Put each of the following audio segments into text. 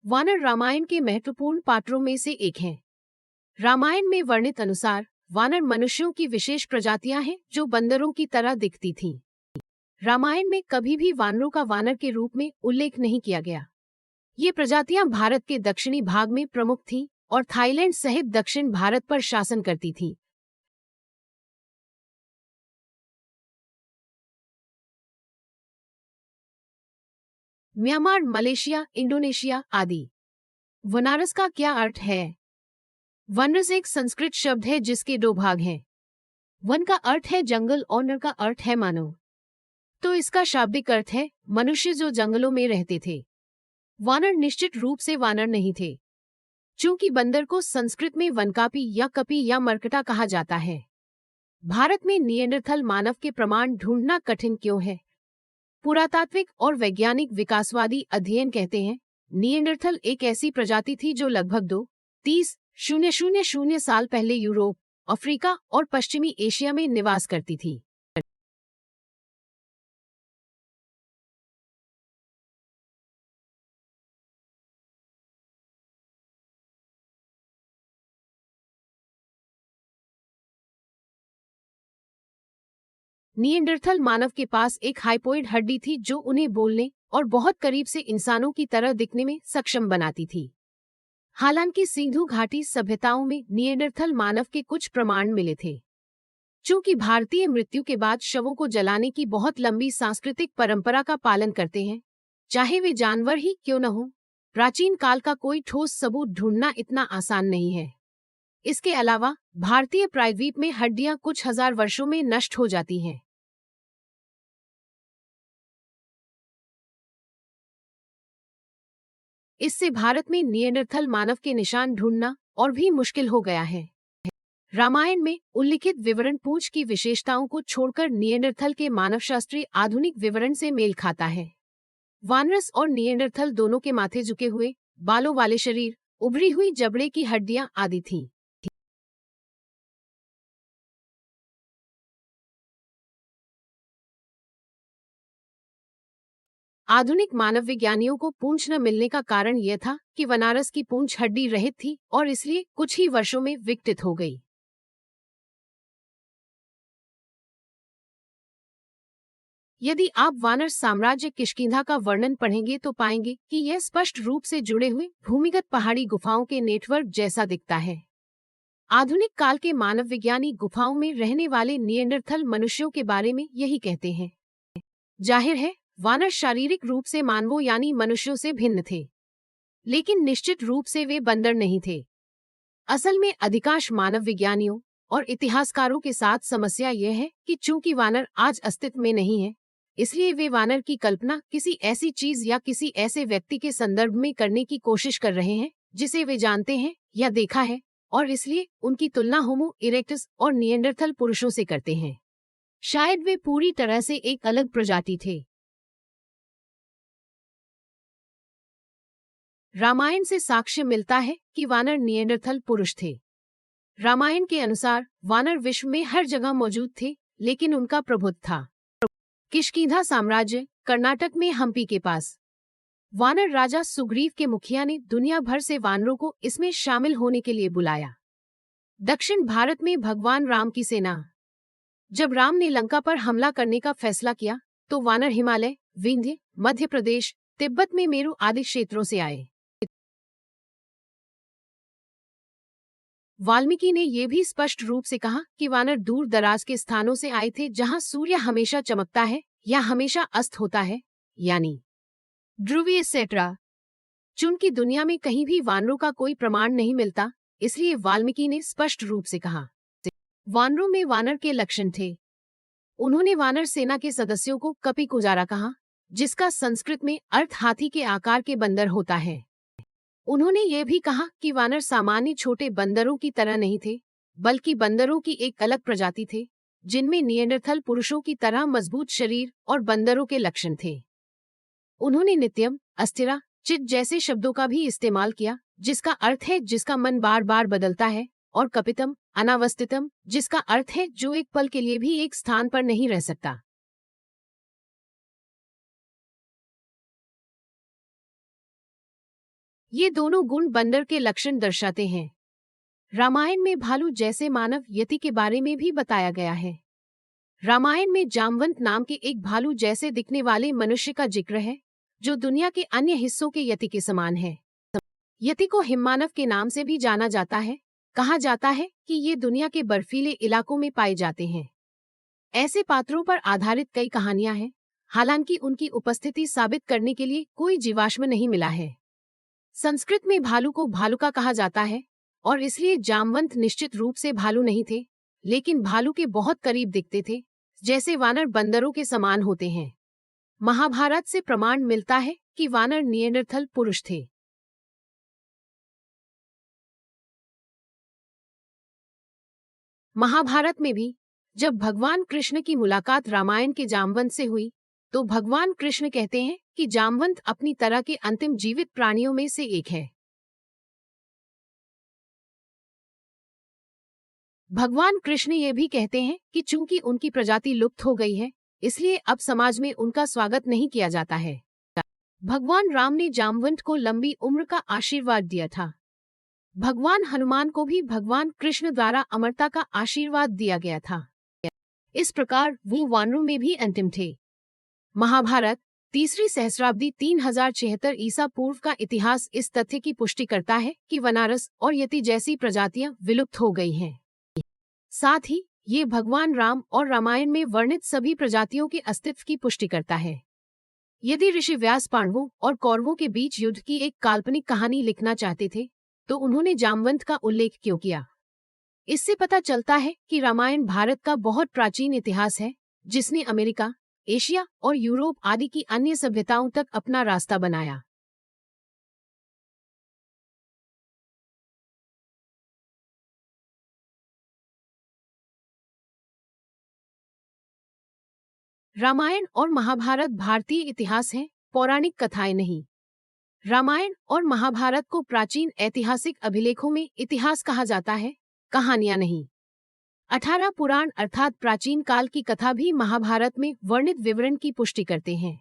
वानर रामायण के महत्वपूर्ण पात्रों में से एक हैं। रामायण में वर्णित अनुसार वानर मनुष्यों की विशेष प्रजातियां हैं जो बंदरों की तरह दिखती थीं। रामायण में कभी भी वानरों का वानर के रूप में उल्लेख नहीं किया गया। ये प्रजातियां भारत के दक्षिणी भाग में प्रमुख थीं और थाईलैंड सहित दक्षिण भारत पर शासन करती थीं। म्यांमार, मलेशिया, इंडोनेशिया आदि। वनारस का क्या अर्थ है? वनरस एक संस्कृत शब्द है जिसके दो भाग हैं। वन का अर्थ है जंगल और नर का अर्थ है मानव। तो इसका शाब्दिक अर्थ है मनुष्य जो जंगलों में रहते थे। वानर निश्चित रूप से वानर नहीं थे, चूंकि बंदर को संस्कृत में वनकापी या कपी या मरकटा कहा जाता है। भारत में निएंडरथल मानव के प्रमाण ढूंढना कठिन क्यों है? पुरातात्विक और वैज्ञानिक विकासवादी अध्ययन कहते हैं निएंडरथल एक ऐसी प्रजाति थी जो लगभग 2.30,000 साल पहले यूरोप, अफ्रीका और पश्चिमी एशिया में निवास करती थी। निएंडरथल मानव के पास एक हाइपोइड हड्डी थी जो उन्हें बोलने और बहुत करीब से इंसानों की तरह दिखने में सक्षम बनाती थी। हालांकि सिंधु घाटी सभ्यताओं में निएंडरथल मानव के कुछ प्रमाण मिले थे। चूंकि भारतीय मृत्यु के बाद शवों को जलाने की बहुत लंबी सांस्कृतिक परंपरा का पालन करते हैं, चाहे वे जानवर ही क्यों न हो, प्राचीन काल का कोई ठोस सबूत ढूंढना इतना आसान नहीं है। इसके अलावा भारतीय प्रायद्वीप में हड्डियां कुछ हजार वर्षों में नष्ट हो जाती हैं। इससे भारत में निएंडरथल मानव के निशान ढूंढना और भी मुश्किल हो गया है। रामायण में उल्लिखित विवरण पूंछ की विशेषताओं को छोड़कर निएंडरथल के मानवशास्त्रीय आधुनिक विवरण से मेल खाता है। वानरस और निएंडरथल दोनों के माथे झुके हुए, बालों वाले शरीर, उभरी हुई जबड़े की हड्डियां आदि थीं। आधुनिक मानव विज्ञानियों को पूंछ न मिलने का कारण यह था कि वनारस की पूंछ हड्डी रहित थी और इसलिए कुछ ही वर्षों में विकसित हो गई। यदि आप वानर साम्राज्य किष्किंधा का वर्णन पढ़ेंगे तो पाएंगे कि यह स्पष्ट रूप से जुड़े हुए भूमिगत पहाड़ी गुफाओं के नेटवर्क जैसा दिखता है। आधुनिक काल के मानव विज्ञानी गुफाओं में रहने वाले निएंडरथल मनुष्यों के बारे में यही कहते हैं। जाहिर है वानर शारीरिक रूप से मानवों यानी मनुष्यों से भिन्न थे, लेकिन निश्चित रूप से वे बंदर नहीं थे। असल में अधिकांश मानव विज्ञानियों और इतिहासकारों के साथ समस्या यह है कि चूंकि वानर आज अस्तित्व में नहीं है, इसलिए वे वानर की कल्पना किसी ऐसी चीज या किसी ऐसे व्यक्ति के संदर्भ में करने की कोशिश कर रहे हैं जिसे वे जानते हैं या देखा है, और इसलिए उनकी तुलना होमो इरेक्टस और निएंडरथल पुरुषों से करते हैं। शायद वे पूरी तरह से एक अलग प्रजाति थे। रामायण से साक्ष्य मिलता है कि वानर निएंडरथल पुरुष थे। रामायण के अनुसार वानर विश्व में हर जगह मौजूद थे, लेकिन उनका प्रभुत्व था किष्किंधा साम्राज्य, कर्नाटक में हम्पी के पास। वानर राजा सुग्रीव के मुखिया ने दुनिया भर से वानरों को इसमें शामिल होने के लिए बुलाया। दक्षिण भारत में भगवान राम की सेना। जब राम ने लंका पर हमला करने का फैसला किया तो वानर हिमालय, विंध्य, मध्य प्रदेश, तिब्बत में मेरु आदि क्षेत्रों से आए। वाल्मीकि ने यह भी स्पष्ट रूप से कहा कि वानर दूर दराज के स्थानों से आए थे जहां सूर्य हमेशा चमकता है या हमेशा अस्त होता है, यानी ध्रुवीय सेट्रा। चूंकि दुनिया में कहीं भी वानरों का कोई प्रमाण नहीं मिलता, इसलिए वाल्मीकि ने स्पष्ट रूप से कहा। वानरों में वानर के लक्षण थे। उन्होंने वानर सेना के सदस्यों को कपि कुजारा कहा, जिसका संस्कृत में अर्थ हाथी के आकार के बंदर होता है। उन्होंने ये भी कहा कि वानर सामान्य छोटे बंदरों की तरह नहीं थे, बल्कि बंदरों की एक अलग प्रजाति थे, जिनमें निएंडरथल पुरुषों की तरह मजबूत शरीर और बंदरों के लक्षण थे। उन्होंने नित्यम, अस्थिरा, चित जैसे शब्दों का भी इस्तेमाल किया, जिसका अर्थ है जिसका मन बार बार बदलता है, और कपितम, अनावस्थितम, जिसका अर्थ है जो एक पल के लिए भी एक स्थान पर नहीं रह सकता। ये दोनों गुण बंदर के लक्षण दर्शाते हैं। रामायण में भालू जैसे मानव यति के बारे में भी बताया गया है। रामायण में जामवंत नाम के एक भालू जैसे दिखने वाले मनुष्य का जिक्र है, जो दुनिया के अन्य हिस्सों के यति के समान है। यति को हिममानव के नाम से भी जाना जाता है। कहा जाता है कि ये दुनिया के बर्फीले इलाकों में पाए जाते हैं। ऐसे पात्रों पर आधारित कई कहानियां हैं, हालांकि उनकी उपस्थिति साबित करने के लिए कोई जीवाश्म नहीं मिला है। संस्कृत में भालू को भालुका कहा जाता है और इसलिए जामवंत निश्चित रूप से भालू नहीं थे, लेकिन भालू के बहुत करीब दिखते थे, जैसे वानर बंदरों के समान होते हैं। महाभारत से प्रमाण मिलता है कि वानर निएंडरथल पुरुष थे। महाभारत में भी जब भगवान कृष्ण की मुलाकात रामायण के जामवंत से हुई, तो भगवान कृष्ण कहते हैं कि जामवंत अपनी तरह के अंतिम जीवित प्राणियों में से एक है। भगवान कृष्ण ये भी कहते हैं कि चूंकि उनकी प्रजाति लुप्त हो गई है, इसलिए अब समाज में उनका स्वागत नहीं किया जाता है। भगवान राम ने जामवंत को लंबी उम्र का आशीर्वाद दिया था। भगवान हनुमान को भी भगवान कृष्ण द्वारा अमरता का आशीर्वाद दिया गया था। इस प्रकार वो वानरों में भी अंतिम थे। महाभारत तीसरी सहस्राब्दी 3076 ईसा पूर्व का इतिहास इस तथ्य की पुष्टि करता है कि वनारस और यति जैसी प्रजातियां विलुप्त हो गई हैं। साथ ही ये भगवान राम और रामायण में वर्णित सभी प्रजातियों के अस्तित्व की पुष्टि करता है। यदि ऋषि व्यास पांडवों और कौरवों के बीच युद्ध की एक काल्पनिक कहानी लिखना चाहते थे, तो उन्होंने जामवंत का उल्लेख क्यों किया? इससे पता चलता है कि रामायण भारत का बहुत प्राचीन इतिहास है, जिसने अमेरिका, एशिया और यूरोप आदि की अन्य सभ्यताओं तक अपना रास्ता बनाया। रामायण और महाभारत भारतीय इतिहास हैं, पौराणिक कथाएं नहीं। रामायण और महाभारत को प्राचीन ऐतिहासिक अभिलेखों में इतिहास कहा जाता है, कहानियां नहीं। 18 पुराण अर्थात प्राचीन काल की कथा भी महाभारत में वर्णित विवरण की पुष्टि करते हैं।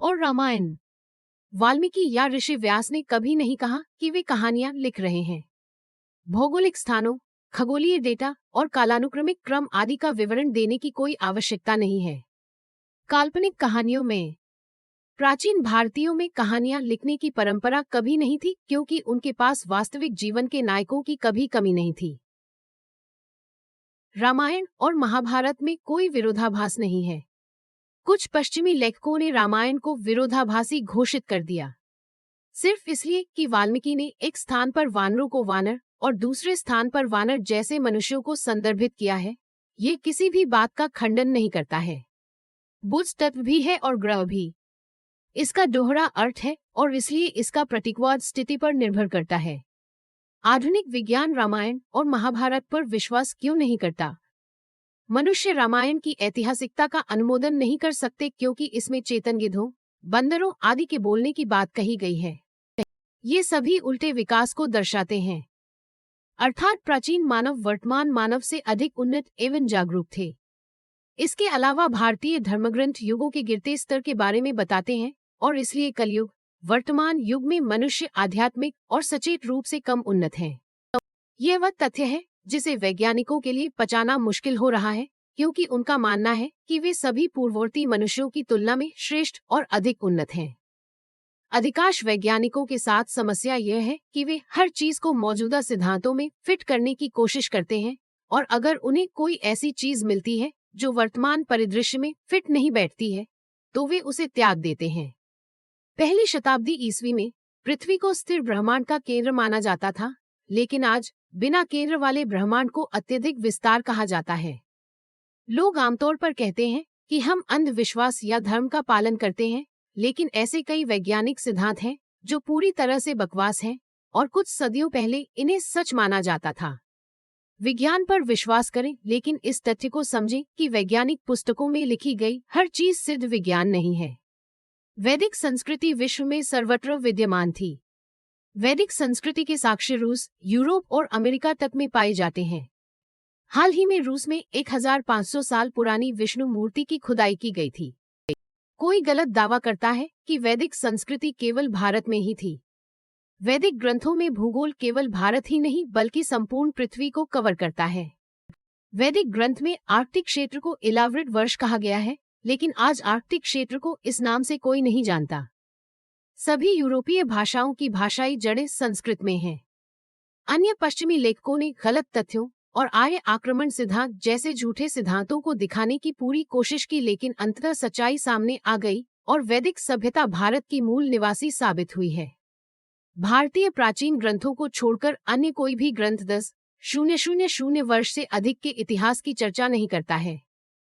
और रामायण, वाल्मीकि या ऋषि व्यास ने कभी नहीं कहा कि वे कहानियां लिख रहे हैं। भौगोलिक स्थानों, खगोलीय डेटा और कालानुक्रमिक क्रम आदि का विवरण देने की कोई आवश्यकता नहीं है। काल्पनिक कहानियों में प्राचीन भारतीयों में कहानियां लिखने की परंपरा कभी नहीं थी, क्योंकि उनके पास वास्तविक जीवन के नायकों की कभी कमी नहीं थी। रामायण और महाभारत में कोई विरोधाभास नहीं है। कुछ पश्चिमी लेखकों ने रामायण को विरोधाभासी घोषित कर दिया, सिर्फ इसलिए कि वाल्मीकि ने एक स्थान पर वानरों को वानर और दूसरे स्थान पर वानर जैसे मनुष्यों को संदर्भित किया है। ये किसी भी बात का खंडन नहीं करता है। बुद्ध तत्व भी है और ग्रह भी। इसका दोहरा अर्थ है और इसलिए इसका प्रतीकवाद स्थिति पर निर्भर करता है। आधुनिक विज्ञान रामायण और महाभारत पर विश्वास क्यों नहीं करता? मनुष्य रामायण की ऐतिहासिकता का अनुमोदन नहीं कर सकते, क्योंकि इसमें चेतन गिद्धों, बंदरों आदि के बोलने की बात कही गई है। ये सभी उल्टे विकास को दर्शाते हैं, अर्थात प्राचीन मानव वर्तमान मानव से अधिक उन्नत एवं जागरूक थे। इसके अलावा भारतीय धर्मग्रंथ युगों के गिरते स्तर के बारे में बताते हैं और इसलिए कलयुग, वर्तमान युग में मनुष्य आध्यात्मिक और सचेत रूप से कम उन्नत हैं। यह वह तथ्य है जिसे वैज्ञानिकों के लिए पचाना मुश्किल हो रहा है, क्योंकि उनका मानना है कि वे सभी पूर्ववर्ती मनुष्यों की तुलना में श्रेष्ठ और अधिक उन्नत हैं। अधिकांश वैज्ञानिकों के साथ समस्या यह है कि वे हर चीज को मौजूदा सिद्धांतों में फिट करने की कोशिश करते हैं, और अगर उन्हें कोई ऐसी चीज मिलती है जो वर्तमान परिदृश्य में फिट नहीं बैठती है, तो वे उसे त्याग देते हैं। पहली शताब्दी ईस्वी में पृथ्वी को स्थिर ब्रह्मांड का केंद्र माना जाता था, लेकिन आज बिना केंद्र वाले ब्रह्मांड को अत्यधिक विस्तार कहा जाता है। लोग आमतौर पर कहते हैं कि हम अंधविश्वास या धर्म का पालन करते हैं, लेकिन ऐसे कई वैज्ञानिक सिद्धांत हैं जो पूरी तरह से बकवास हैं और कुछ सदियों पहले इन्हें सच माना जाता था। विज्ञान पर विश्वास करें, लेकिन इस तथ्य को समझें कि वैज्ञानिक पुस्तकों में लिखी गई हर चीज सिद्ध विज्ञान नहीं है। वैदिक संस्कृति विश्व में सर्वत्र विद्यमान थी। वैदिक संस्कृति के साक्ष्य रूस, यूरोप और अमेरिका तक में पाए जाते हैं। हाल ही में रूस में 1500 साल पुरानी विष्णु मूर्ति की खुदाई की गई थी। कोई गलत दावा करता है कि वैदिक संस्कृति केवल भारत में ही थी। वैदिक ग्रंथों में भूगोल केवल भारत ही नहीं बल्कि संपूर्ण पृथ्वी को कवर करता है। वैदिक ग्रंथ में आर्कटिक क्षेत्र को इलावृत वर्ष कहा गया है, लेकिन आज आर्कटिक क्षेत्र को इस नाम से कोई नहीं जानता। सभी यूरोपीय भाषाओं की भाषाई जड़ें संस्कृत में हैं। अन्य पश्चिमी लेखकों ने गलत तथ्यों और आर्य आक्रमण सिद्धांत जैसे झूठे सिद्धांतों को दिखाने की पूरी कोशिश की, लेकिन अंततः सच्चाई सामने आ गई और वैदिक सभ्यता भारत की मूल निवासी साबित हुई है। भारतीय प्राचीन ग्रंथों को छोड़कर अन्य कोई भी ग्रंथ 10,000 वर्ष से अधिक के इतिहास की चर्चा नहीं करता है।